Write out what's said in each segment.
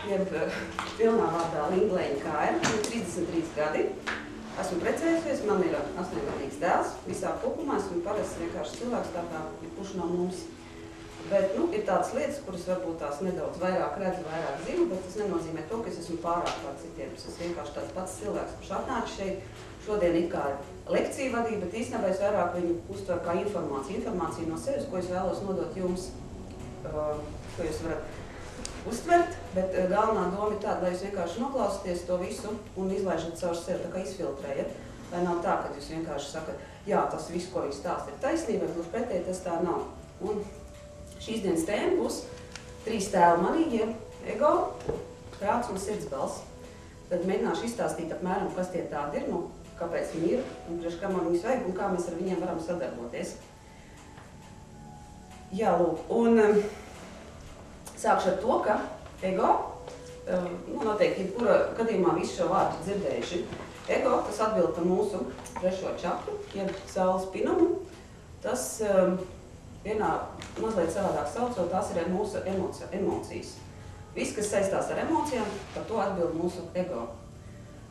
jeb pilnā vārdā Lindleņa Kāja, man ir 33 gadi. Esmu precējusies, man ir 8-gadīgs dēls. Visā kopumā esmu parasts vienkārši cilvēks, tā kā kurš no mums. Bet, ir tādas lietas, kuras varbūt tās nedaudz vairāk redzu, vairāk zinu, bet tas nenozīmē to, ka es esmu pārāk par citiem. Es esmu vienkārši tāds pats cilvēks, kurš atnāca šeit. Šodien it kā lekciju vadīja, bet īstenībā es vairāk viņu uztveru kā informāciju. Informāciju no sevis, ko es vēlos nodot jums, ko jūs varat uztvert, bet galvenā doma ir tāda, lai jūs vienkārši noklausieties to visu un izlaižat caur sevi, tā kā izfiltrējat. Lai nav tā, ka jūs vienkārši sakat, jā, tas viss, ko viņš stāsta, ir taisnība, bet pretēji tas tā nav. Un šīs dienas tēma būs 3 tēli manīgie - ego, prāts un sirdsbalss. Tad mēģināšu izstāstīt apmēram, kas tie tādi ir, kāpēc viņi ir, un priekš kam man viņus vajag, un kā mēs ar viņiem varam sadarboties. Jā, lūk, un sākšu ar to, ka ego, noteikti, jebkura gadījumā visu šo vārdu dzirdējuši. Ego, tas atbild par mūsu 3. čakru, jeb saules pinumu. Tas vienā mazliet savādāk saucot, tās ir mūsu emocijas. Viss, kas saistās ar emocijām, par to atbild mūsu ego.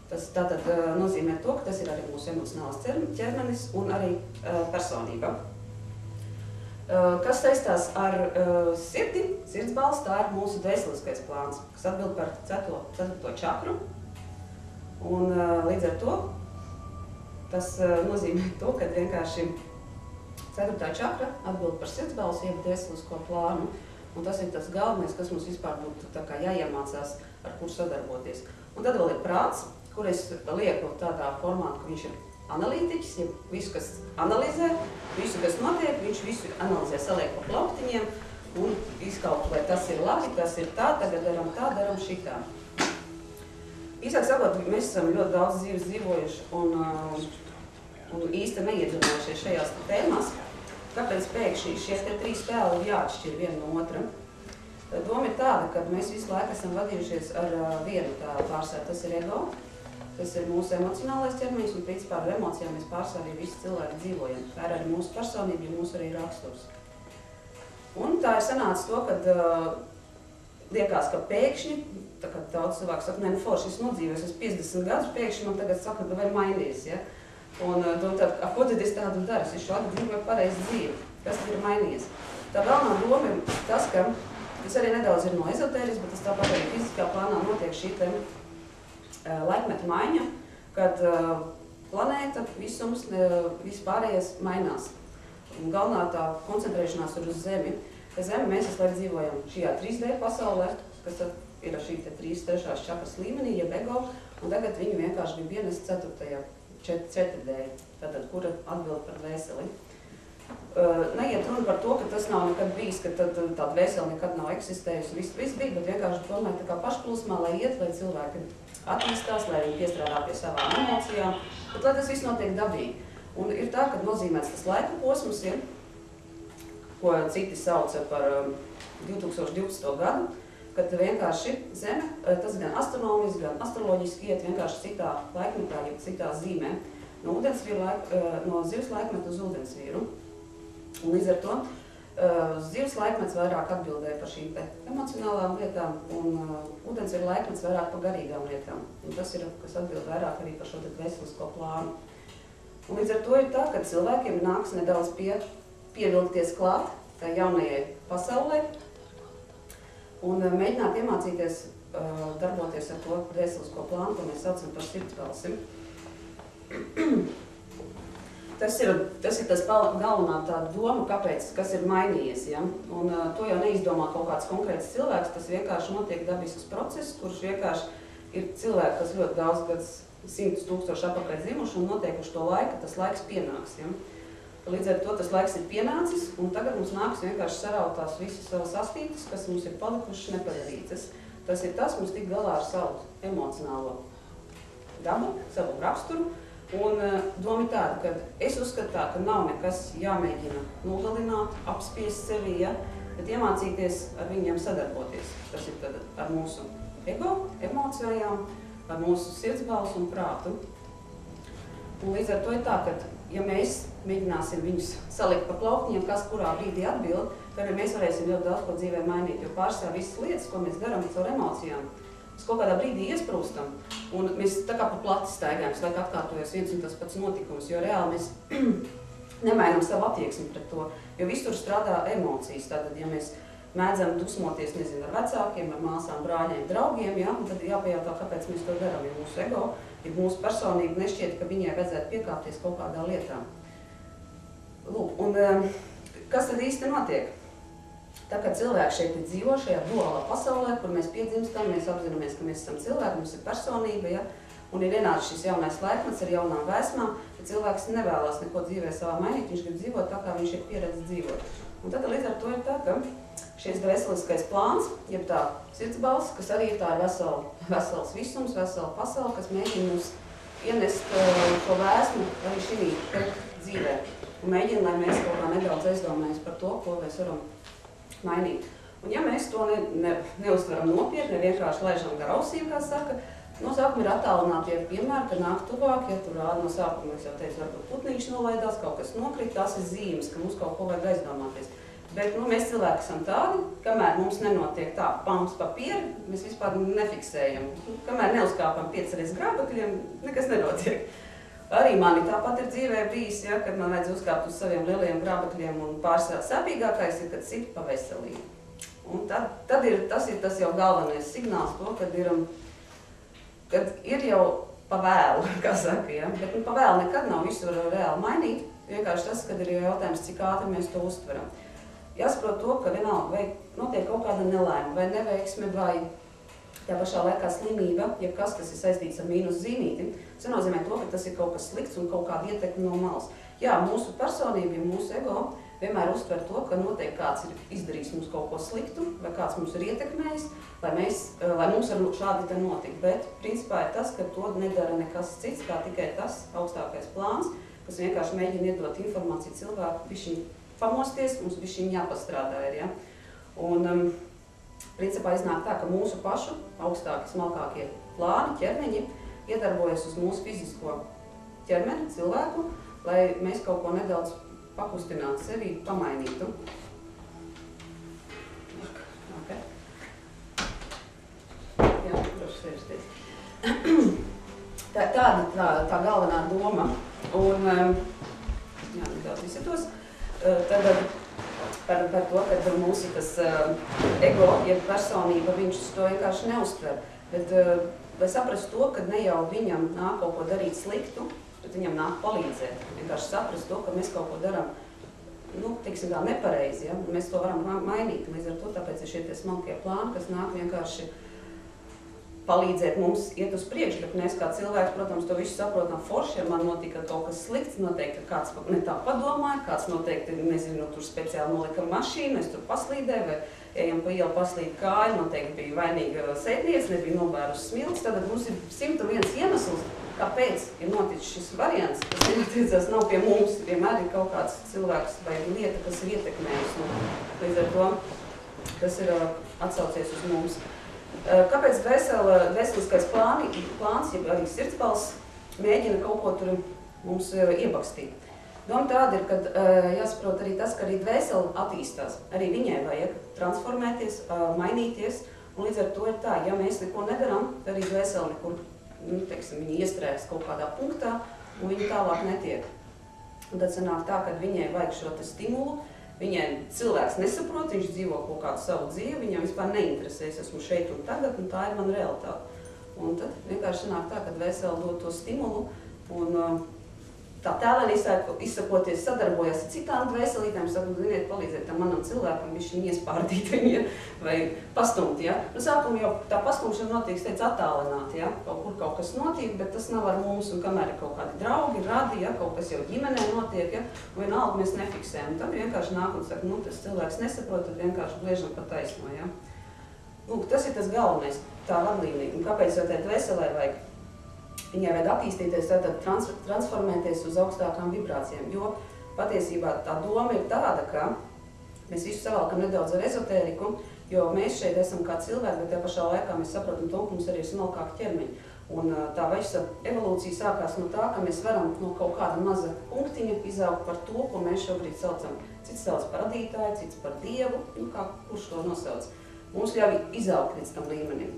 Tas tātad nozīmē to, ka tas ir arī mūsu emocionālais ķermenis un arī personība. Kas saistās ar sirdi, sirdsbalss, tā ir mūsu dvēseliskais plāns, kas atbild par 4. čakru. Un līdz ar to tas nozīmē to, ka vienkārši 4. čakra atbild par sirdsbalsu, jeb dvēselisko plānu. Un tas ir tas galvenais, kas mums vispār būtu tā kā jāiemācās, ar kur sadarboties. Un tad vēl ir prāts, kur es lieku tādā formā, ka viņš ir analītiķis, ja visu, kas analizē, visu, kas notiek, viņš visu analizē, saliek pa plauktiņiem un izkalkulē, tas ir labi, tas ir tā, tagad daram tā, daram šitā. Īsāk sakot, mēs esam ļoti daudz dzīves dzīvojuši un īsti neiedzinājušies šajās tēmās. Kāpēc pēkšņi šie 3 tēli ir jāatšķir viena no otra? Doma ir tāda, ka mēs visu laiku esam vadījušies ar vienu tēlu pārsvaru, tas ir ego. Tas ir mūsu emocionālais ķermenis, un principā ar emocijām mēs pārsvarā arī visi cilvēki dzīvojam. Tā ir arī mūsu personība, ja mūsu arī raksturs. Un tā ir sanācis to, kad liekas, ka pēkšņi, tā kā daudz cilvēku saka, nē, forši, es nodzīvojos, es 50 gadus, pēkšņi man tagad saka, ka vai mainījies, ja? Un doma tāda, ko tad es tādu daru? Es šādi dzīvoju pareizi dzīvi. Kas tad ir mainījies? Tā galvenā doma ir tas, ka tas arī nedaudz ir no ezotērisma, bet tas tāpat arī fiziskā plānā notiek šī laikmeta maiņa, kad planēta, visums, viss pārējais mainās. Un galvenā tā koncentrēšanās ir uz Zemi. Zemi mēs visu laiku dzīvojam šajā 3D pasaulē, kas ir šī 3. čakras līmenī, jeb ego, un tagad viņu vienkārši grib ienest 4D, tātad, kura atbild par dvēseli. Neiet runa par to, ka tas nav nekad bijis, ka tāda dvēsele nekad nav eksistējusi, viss bija, bet vienkārši domāju tā kā pašplūsmā, lai iet, lai cilvēki attīstās, lai viņi piestrādā pie savām emocijām, bet lai tas viss notiek dabīgi. Un ir tā, ka nozīmēts tas laika posms ir, ko citi sauca par 2012. gadu, kad vienkārši Zeme, tas gan astronomiski, gan astroloģiski iet vienkārši citā laikmetā, ja citā zīmē, no zivs laikmeta uz ūdensvīru. Un līdz ar to zivs laikmets vairāk atbildēja par šīm emocionālām lietām, un ūdensvīra laikmets vairāk par garīgām lietām. Un tas ir, kas atbild vairāk arī par šo veselisko plānu. Un līdz ar to ir tā, ka cilvēkiem nāks nedaudz pievilkties klāt tā jaunajai pasaulē, un mēģināt iemācīties darboties ar to veselisko plānu, ko mēs saucam par sirdsbalsi. Tas ir tas galvenā tā doma, kāpēc, kas ir mainījies. Ja? Un to jau neizdomā kaut kāds konkrēts cilvēks, tas vienkārši notiek dabisks process, kurš vienkārši ir cilvēki, kas ļoti daudz gadus, 100 000 apakaļ dzimuši, un noteikuši to laiku, tas laiks pienāks. Ja? Līdz ar to tas laiks ir pienācis, un tagad mums nāks vienkārši saraut tās visas savas astītes, kas mums ir palikušas nepadarītas. Tas ir tas, mums tik galā ar savu emocionālo dabu, savu raksturu. Un doma ir tāda, ka es uzskatu tā, ka nav nekas jāmēģina nogalināt, apspiest sevi, ja? Bet iemācīties ar viņiem sadarboties. Tas ir tad ar mūsu ego, emocijām, ar mūsu sirdsbalsu un prātu. Un līdz ar to ir tā, ka ja mēs mēģināsim viņus salikt pa plauktiņiem, kas kurā brīdī atbild, tad mēs varēsim ļoti daudz ko dzīvē mainīt, jo pārsvarā visas lietas, ko mēs darām caur emocijām, mēs kaut kādā brīdī iesprūstam, un mēs tā kā pa plati staigājam, visu laiku atkārtojas viens un tas pats notikums, jo reāli mēs nemainam savu attieksmi pret to, jo visur strādā emocijas. Tātad, ja mēs mēdzam dusmoties, nezinu, ar vecākiem, ar māsām, brāļiem, draugiem, ja, tad jāpajautā, kāpēc mēs to darām, jo mūsu ego, ja mūsu personība nešķiet, ka viņai vajadzētu piekāpties kaut kādā lietā. Lūk, un kas tad īsti notiek? Tā kā cilvēki šeit dzīvo šajā duālā pasaulē, kur mēs piedzimstam, mēs apzināmies, ka mēs esam cilvēki, mums ir personība, ja, un ir ienācis šis jaunais laikmets ar jaunām vēsmām, ja cilvēks nevēlas neko dzīvē savā mainīt, viņš grib dzīvot tā, kā viņš ir pieredzis dzīvot. Un tad līdz ar to ir tā, ka šis veseliskais plāns, jeb tā sirdsbalss, kas arī ir tā vesels visums, vesela pasaule, kas mēģina mums ienest šo vēsmu arī šī dzīvē. Un mēģina, lai mēs kaut kā nedaudz aizdomājamies par to, ko mēs varam mainīt. Un ja mēs to neuztveram nopietni, vienkārši laižam gar ausīm, kā saka, no sākuma ir attālinātie piemēri, ka nāk tuvāk, ja tur rāda no sākuma, es jau teicu, varbūt putnīši nolaidās, kaut kas nokrit, tās ir zīmes, ka mums kaut ko vajag aizdomāties. Bet mēs cilvēki esam tādi, kamēr mums nenotiek tā pams papieri, mēs vispār nefiksējam. Kamēr neuzkāpam 5 reizes grābekļiem, nekas nenotiek. Arī mani tāpat ir dzīvē bijis, ja, kad man vajadz uzkāpt uz saviem lielajiem grābekļiem, un pārsvarā sāpīgākais ir, kad sit pa veselību. Un tas ir tas jau galvenais signāls to, kad ir jau pa vēlu, kā saka, ja. Bet pa vēlu nekad nav visur reāli mainīt, vienkārši tas, kad ir jautājums, cik ātri mēs to uztveram. Jāsaprot to, ka vienalga vai notiek kaut kāda nelaime, vai neveiksme, vai tā pašā laikā slimība, jebkas, kas ir saistīts ar mīnus zīmīti, tas nozīmē to, ka tas ir kaut kas slikts un kaut kāda ietekme no malas. Jā, mūsu personība, mūsu ego vienmēr uztver to, ka noteikti kāds ir izdarījis mums kaut ko sliktu, vai kāds mums ir ietekmējis, lai mums ar šādi te notika. Bet principā ir tas, ka to nedara nekas cits, kā tikai tas augstākais plāns, kas vienkārši mēģina iedot informāciju cilvēku, bišķiņ pamosties, mums bišķiņ jāpastrādā ir, ja. Un principā iznāk tā, ka mūsu pašu augstākie, smalkākie plāni, ķermeņi, iedarbojas uz mūsu fizisko ķermeni, cilvēku, lai mēs kaut ko nedaudz pakustinātu sevi, pamainītu. Okay. Jā, droši sēžties. Tā galvenā doma. Un, jā, nedaudz izsatos. Tad par to, ka mūsu tas ego, jeb personība, viņš to vienkārši neuztver. Bet, lai saprastu to, ka ne jau viņam nāk kaut ko darīt sliktu, bet viņam nāk palīdzēt. Vienkārši saprast to, ka mēs kaut ko darām, teiksim tā, nepareizi, ja? Mēs to varam mainīt. Līdz ar to, tāpēc ir šie tie smalkie plāni, kas nāk vienkārši palīdzēt mums iet uz priekšu, bet mēs kā cilvēks, protams, to visu saprotam forši, ja man notika kaut kas slikts, noteikti kāds ne tā padomāja, kāds noteikti, nezinu, tur speciāli nolika mašīnu, es tur paslīdēju, vai ejam pa ielu paslīd kāju, noteikti bija vainīga sētniece, nebija nobērus smilts, tad mums ir 101 iemesls, kāpēc ir noticis šis variants, kas neatiecās nav pie mums, vienmēr ir kaut kāds cilvēks vai lieta, kas ir ietekmējis, līdz ar to, kas ir atsaucies uz mums. Kāpēc veseliskais plāns, ja arī sirdsbalss, mēģina kaut ko tur mums iebakstīt? Doma tāda ir, kad jāsaprot arī tas, ka arī dvēseli attīstās. Arī viņai vajag transformēties, mainīties, un līdz ar to ir tā, ja mēs neko nedaram, tad arī dvēseli nekur, teiksim, viņi iestrēgs kaut kādā punktā, un viņi tālāk netiek. Un tad sanāk tā, ka viņai vajag šo te stimulu, viņai cilvēks nesaprot, viņš dzīvo kaut kādu savu dzīvi, viņam vispār neinteresē, es esmu šeit un tagad, un tā ir mana realitāte. Un tad vienkārši sanāk tā, ka dvēsele dod to stimulu, un tā tēlēni izsakoties sadarbojas ar citām dvēselītēm, saka, ziniet, palīdziet tam manam cilvēkam, viņš iespārdīt viņa vai pastumt, ja. Sākumā jau tā pastumšana notiek, teica, attālināt, ja. Kaut kur kaut kas notiek, bet tas nav ar mums, un kamēr ir kaut kādi draugi, radi, ja, kaut kas jau ģimenē notiek, ja, un vienalga mēs nefiksējam. Tad vienkārši nāk un saka, tas cilvēks nesaprot, tad vienkārši bliežam pa taisno, ja. Lūk, tas ir tas galvenais, tā vadlīnija, un kāpēc jau tai dvēselē vajag? Viņai vajag attīstīties, tātad transformēties uz augstākām vibrācijām, jo patiesībā tā doma ir tāda, ka mēs visu savalkam nedaudz ar ezotēriku, jo mēs šeit esam kā cilvēki, bet tajā pašā laikā mēs saprotam to, ka mums arī ir smalkāki ķermeņi. Un tā visa evolūcija sākās no tā, ka mēs varam no kaut kāda maza punktiņa izaugt par to, ko mēs šobrīd saucam. Cits sauc par radītāju, cits par dievu, kurš to nosauc. Mums ļauj izaugt līdz tam līmenim.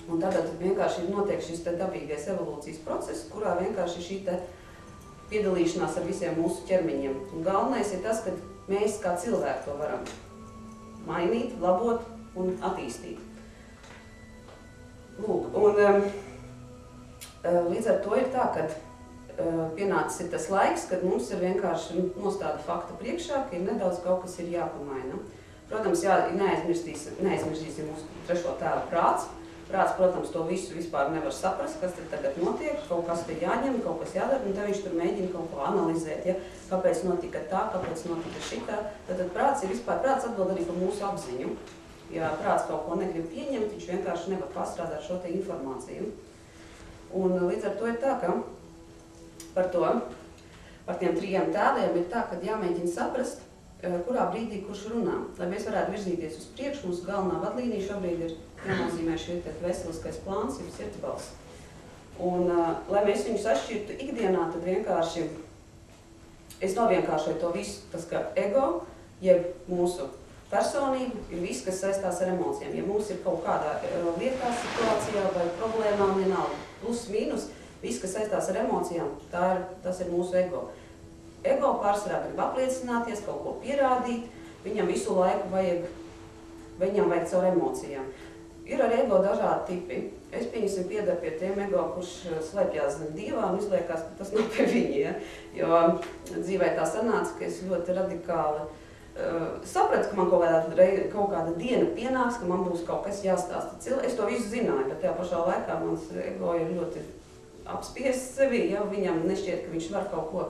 Un tagad vienkārši notiek šis dabīgais evolūcijas process, kurā vienkārši šī piedalīšanās ar visiem mūsu ķermeņiem. Un galvenais ir tas, ka mēs kā cilvēki to varam mainīt, labot un attīstīt. Lūk, un līdz ar to ir tā, ka pienācis ir tas laiks, kad mums ir vienkārši nostāda fakta priekšā, ka ir nedaudz kaut kas ir jāpamaina. Protams, neaizmirsīsim mūsu trešo tēvu prāts. Prāts, protams, to visu vispār nevar saprast, kas te tagad notiek, kaut kas te jāņem, kaut kas jādara, un tad viņš tur mēģina kaut ko analizēt, ja? Kāpēc notika tā, kāpēc notika šitā. Tad prāts ir vispār, prāts atbild arī par mūsu apziņu. Ja prāts kaut ko negrib pieņemt, viņš vienkārši nevar pastrādāt šo te informāciju. Un līdz ar to ir tā, ka par tiem trijiem tēliem ir tā, ka jāmēģina saprast, kurā brīdī kurš runā. Lai mēs varētu virzīties uz priekšu, mūsu galvenā vadlīnija šobrīd ir jānozīmē šī veseliskais plāns, ir sirdsbalss. Un, lai mēs viņus atšķirtu ikdienā, tad vienkārši es novienkāršoju to visu, tas kā ego, jeb mūsu personība, ir viss, kas saistās ar emocijām. Ja mums ir kaut kādā lietā, situācijā vai problēmām, vienalga, plus, mīnus, viss, kas saistās ar emocijām, tas ir mūsu ego. Ego pārsvarā grib apliecināties, kaut ko pierādīt, viņam visu laiku vajag caur emocijām. Ir ar ego dažādi tipi. Es piedaru pie tiem ego, kurš slēpjās zem dīvā un izliekās, ka tas nav pie viņa. Ja? Jo dzīvē tā sanāca, ka es ļoti radikāli sapratu, ka man kaut kāda diena pienāks, ka man būs kaut kas jāstāsta. Es to visu zināju, bet tajā pašā laikā mans ego ir ļoti apspiests sevi, ja viņam nešķiet, ka viņš var kaut ko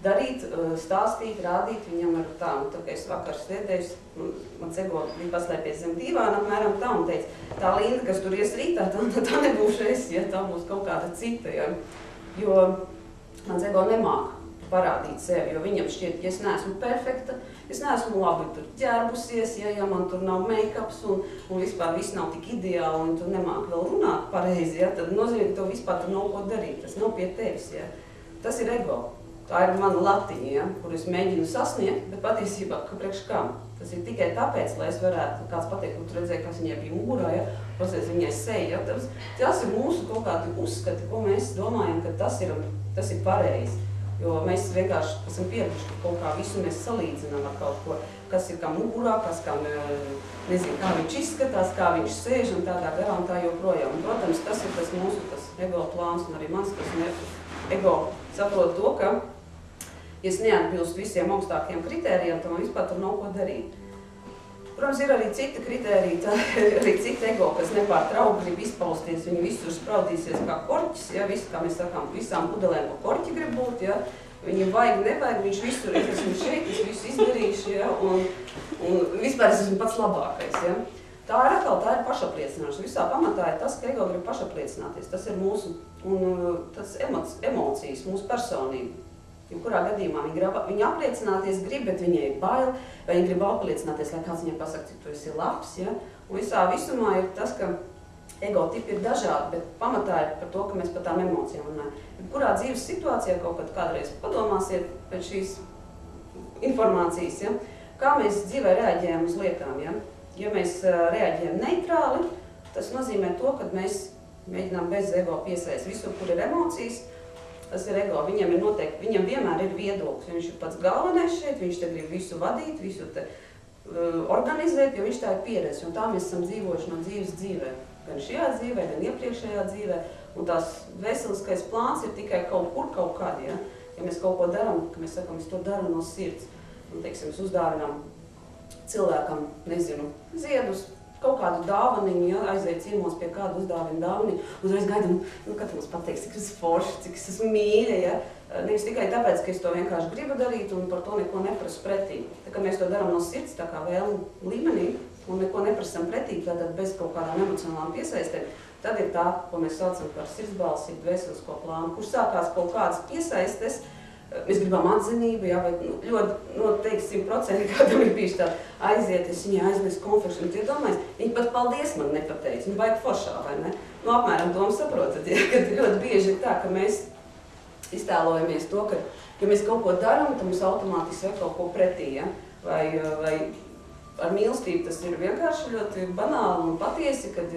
darīt, stāstīt, rādīt, viņam ar tā, un tad, kad es vakar sēdēju, mans ego bija paslēpies zem dīvāna, apmēram tā, un teica, tā Linda, kas tur ies rītā, tā nebūšu es, ja tā būs kaut kāda cita, ja. Jo mans ego nemāk parādīt sevi, jo viņam šķiet, ja es neesmu perfekta, es neesmu labi tur ģērbusies, ja man tur nav make-ups un vispār viss nav tik ideāli, un tu nemāk vēl runāt pareizi, ja, tad nozīmē, ka tev vispār tur nav ko darīt, tas nav pie tevis, ja. Tas ir ego. Tā ir mana latiņa, ja, kur es mēģinu sasniegt, bet patiesībā, ka priekš kam? Tas ir tikai tāpēc, lai es varētu, kāds pateikt, ka tu redzēji, kas viņai bija mugurā, ja, pasies viņai seja. Ja, tas ir mūsu kaut kādi uzskati, ko mēs domājam, ka tas ir pareizi. Jo mēs vienkārši esam pieraduši, ka kaut kā visu mēs salīdzinām ar kaut ko, kas ir kā mugurā, kas kā, nezinu, kā viņš izskatās, kā viņš sēž un tādā garā un tā joprojām. Un, protams, tas ir tas mūsu ego plāns un arī mans, tas ego saprot to, ka ja es neatbilstu visiem augstākiem kritērijiem, tad man vispār tur nav ko darīt. Protams, ir arī citi kritēriji, arī citi ego, kas nepārtraukti grib izpausties, viņi visur spraudīsies kā korķis, ja, kā mēs sakām, visām pudelēm pa korķi grib būt, ja, viņam vajag, nevajag, viņš visur, es esmu šeit, es visu izdarīšu, ja, un vispār es esmu pats labākais, ja. Tā ir pašapliecināšana. Visā pamatā ir tas, ka ego grib pašapliecināties, tas ir mūsu, un tas emocijas, mūsu personība. Jebkurā gadījumā viņa apliecināties grib, bet viņai ir bail, vai viņa grib apliecināties, lai kāds viņai pasaka, cik tu esi labs, ja? Un visā visumā ir tas, ka ego tipi ir dažādi, bet pamatā ir par to, ka mēs par tām emocijām runājam. Jebkurā dzīves situācijā kaut kad kādreiz padomāsiet pēc šīs informācijas, ja? Kā mēs dzīvē reaģējam uz lietām, ja? Ja mēs reaģējam neitrāli, tas nozīmē to, ka mēs mēģinām bez ego piesaist visur, kur ir emocijas. Tas ir ego, viņam vienmēr ir viedoklis, viņš ir pats galvenais šeit, viņš te grib visu vadīt, visu te organizēt, jo viņš tā ir pieredze, un tā mēs esam dzīvojuši no dzīves dzīvē. Gan šajā dzīvē, gan iepriekšējā dzīvē, un tās veseliskais plāns ir tikai kaut kur, kaut kad, ja? Ja mēs kaut ko daram, ka mēs sakam, es to daru no sirds, un, teiksim, mēs uzdāvinām cilvēkam, nezinu, ziedus, kaut kādu dāvaniņu, ja, aiziet ciemos pie kādu uzdāvinu dāvaniņu, uzreiz gaidam, kad mums pateiks, cik es forši, cik es esmu mīļa, ja. Nevis tikai tāpēc, ka es to vienkārši gribu darīt un par to neko neprasu pretī. Tā kā mēs to darām no sirds, tā kā vēlmu līmenī, un neko neprasam pretī, tātad bez kaut kādām emocionālām piesaistēm, tad ir tā, ko mēs saucam par sirdsbalsi, veselisko plānu, kur sākās kaut kādas piesaistes. Mēs gribam atzinību, jā, vai ļoti noteikti 100% kādam ir bijuši tā aiziet, es viņai aiznesu konfekšu, un tie domājas, viņi pat paldies man nepateica, viņi vajag foršā, vai ne? Nu, apmēram to saprotat, ja, kad ļoti bieži ir tā, ka mēs iztēlojamies to, ka, ja mēs kaut ko darām, tad mums automātiski vajag kaut ko pretī, ja? Vai ar mīlestību tas ir vienkārši ļoti banāli un patiesi, kad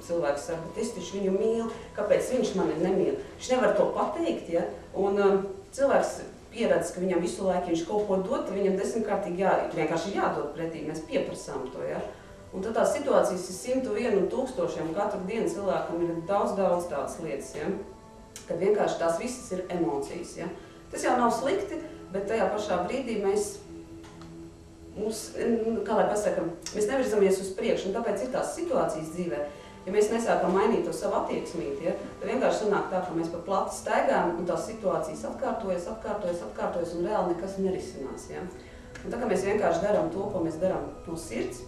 cilvēks saka, bet es taču viņu mīlu, kāpēc viņš mani nemīl. Viņš nevar to pateikt, ja? Un cilvēks pieredz, ka viņam visu laiku viņš kaut ko dod, tad viņam 10-kārtīgi vienkārši jādod pretī, mēs pieprasām to, ja? Un tad tās situācijas ir 101 tūkstošiem, katru dienu cilvēkam ir daudz tādas lietas, ja? Kad vienkārši tās visas ir emocijas, ja? Tas jau nav slikti, bet tajā pašā brīdī mēs nevirzamies uz priekšu, un tāpēc ir tās situācijas dzīvē. Ja mēs nesākam mainīt to savu attieksmīti, ja, tad vienkārši sanāk tā, ka mēs pa plati staigājam, un tās situācijas atkārtojas, un reāli nekas nerisinās. Ja. Un tā kā mēs vienkārši darām to, ko mēs darām no sirds,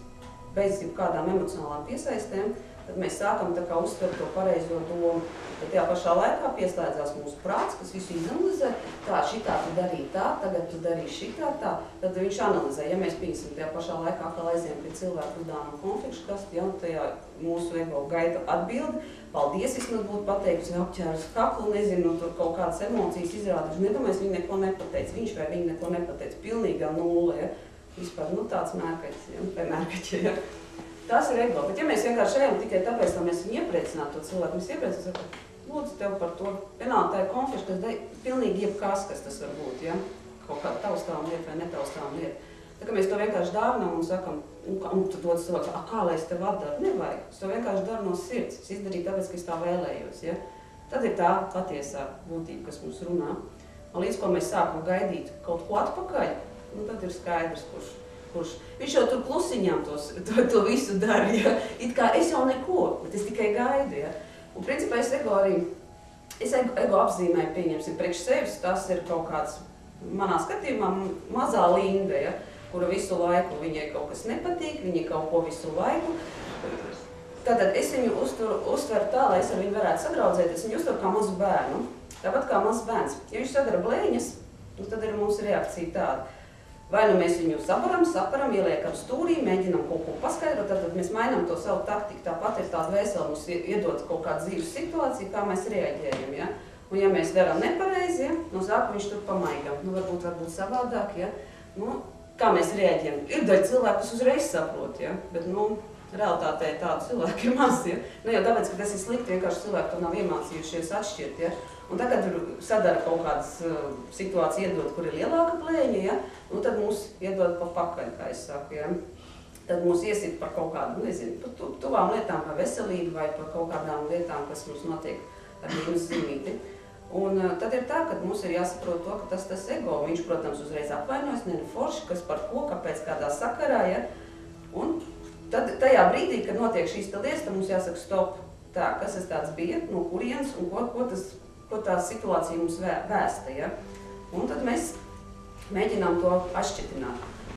bez kādām emocionālām piesaistēm, tad mēs sākam tā kā uztvert to pareizo domu. Tad tajā pašā laikā pieslēdzās mūsu prāts, kas visu izanalizē, tā, šitā tu darīji tā, tagad tu darīji šitā tā, tad viņš analizē. Ja mēs piesim tajā pašā laikā atkal aiziem pie cilvēku uzdānu konflikšu kastu, ja, tajā mūsu ego gaida atbildi, paldies, vismaz būtu pateikusi, apķēru uz kaklu, nezinu, tur kaut kādas emocijas izrādījuši, nedomājies, viņi neko nepateica, viņš vai viņi neko nepateica, pilnīgā nulle, ja. Vispār, nu tāds mērkaķis, ja, vai mērkaķi, ja. Tas ir ego, bet ja mēs vienkārši ejam tikai tāpēc, lai mēs viņu iepriecinātu to cilvēku, mēs iepriecinātu, lūdzu tev par to, vienalga tā ir konflikts, kas pilnīgi jebkas, kas tas var būt, ja? Kaut kāda taustām lieta vai netaustām lieta. Tā kā mēs to vienkārši dāvinām un sakam, un tu dod cilvēks, kā lai es tev atdaru? Nevajag, es to vienkārši daru no sirds, es izdarīju tāpēc, ka es tā vēlējos, ja? Tad ir tā patiesā būtība, kas mums runā. Un līdz ko mēs sākam gaidīt kaut ko atpakaļ, nu tad ir skaidrs, kurš. Viņš jau tur klusiņām to visu dara, ja? It kā es jau neko, bet es tikai gaidu, ja? Un principā es ego apzīmēju, pieņemsim, priekš sevis, tas ir kaut kāds, manā skatījumā, mazā Linda, ja, kura visu laiku viņai kaut kas nepatīk, viņa kaut ko visu laiku. Tātad es viņu uztveru tā, lai es ar viņu varētu sadraudzēties, viņu uztveru kā mazu bērnu, tāpat kā mazs bērns. Ja viņš sadara blēņas, tad ir mūsu reakcija tāda. Vai nu mēs viņu saparam, ieliekam stūrī, mēģinam kaut ko paskaidrot, tad mēs mainām to savu taktiku. Tāpat ir tāda vēsela mums iedot kaut kādu dzīves situāciju, kā mēs reaģējam. Ja? Un ja mēs darām nepareizi, ja? No sākuma viņš tur pamaigam. Nu, varbūt savādāk, ja? Nu, kā mēs reaģējam. Ir daļa cilvēku, kas uzreiz saprot, ja? Bet, nu, realitātē tādu cilvēku ir maz, ja? Nu, jau tāpēc, ka tas ir slikti, vienkārši cilvēki to nav iemācījušies atšķirt, ja? Un tagad sadara kaut kādas situācijas iedod, kur ir lielāka blēņa, ja? Nu, tad mūs iedod pa pakaļ, kā es saku, ja? Tad mūs iesit par kaut kādu, nezinu, par tuvām lietām, par veselību vai par kaut kādām lietām, kas mums notiek ar mīnus zīmīti. Un tad ir tā, ka mums ir jāsaprot to, ka tas ego, viņš, protams, uzreiz apvainojas, forši, kas par ko, kāpēc, kādā sakarā, ja? Un tad tajā brīdī, kad notiek šīs lietas, tad mums jāsaka stop, tā, kas tas tāds bija, no kurienes un ko tā situācija mums vēsta, ja? Un tad mēs mēģinām to atšķitināt.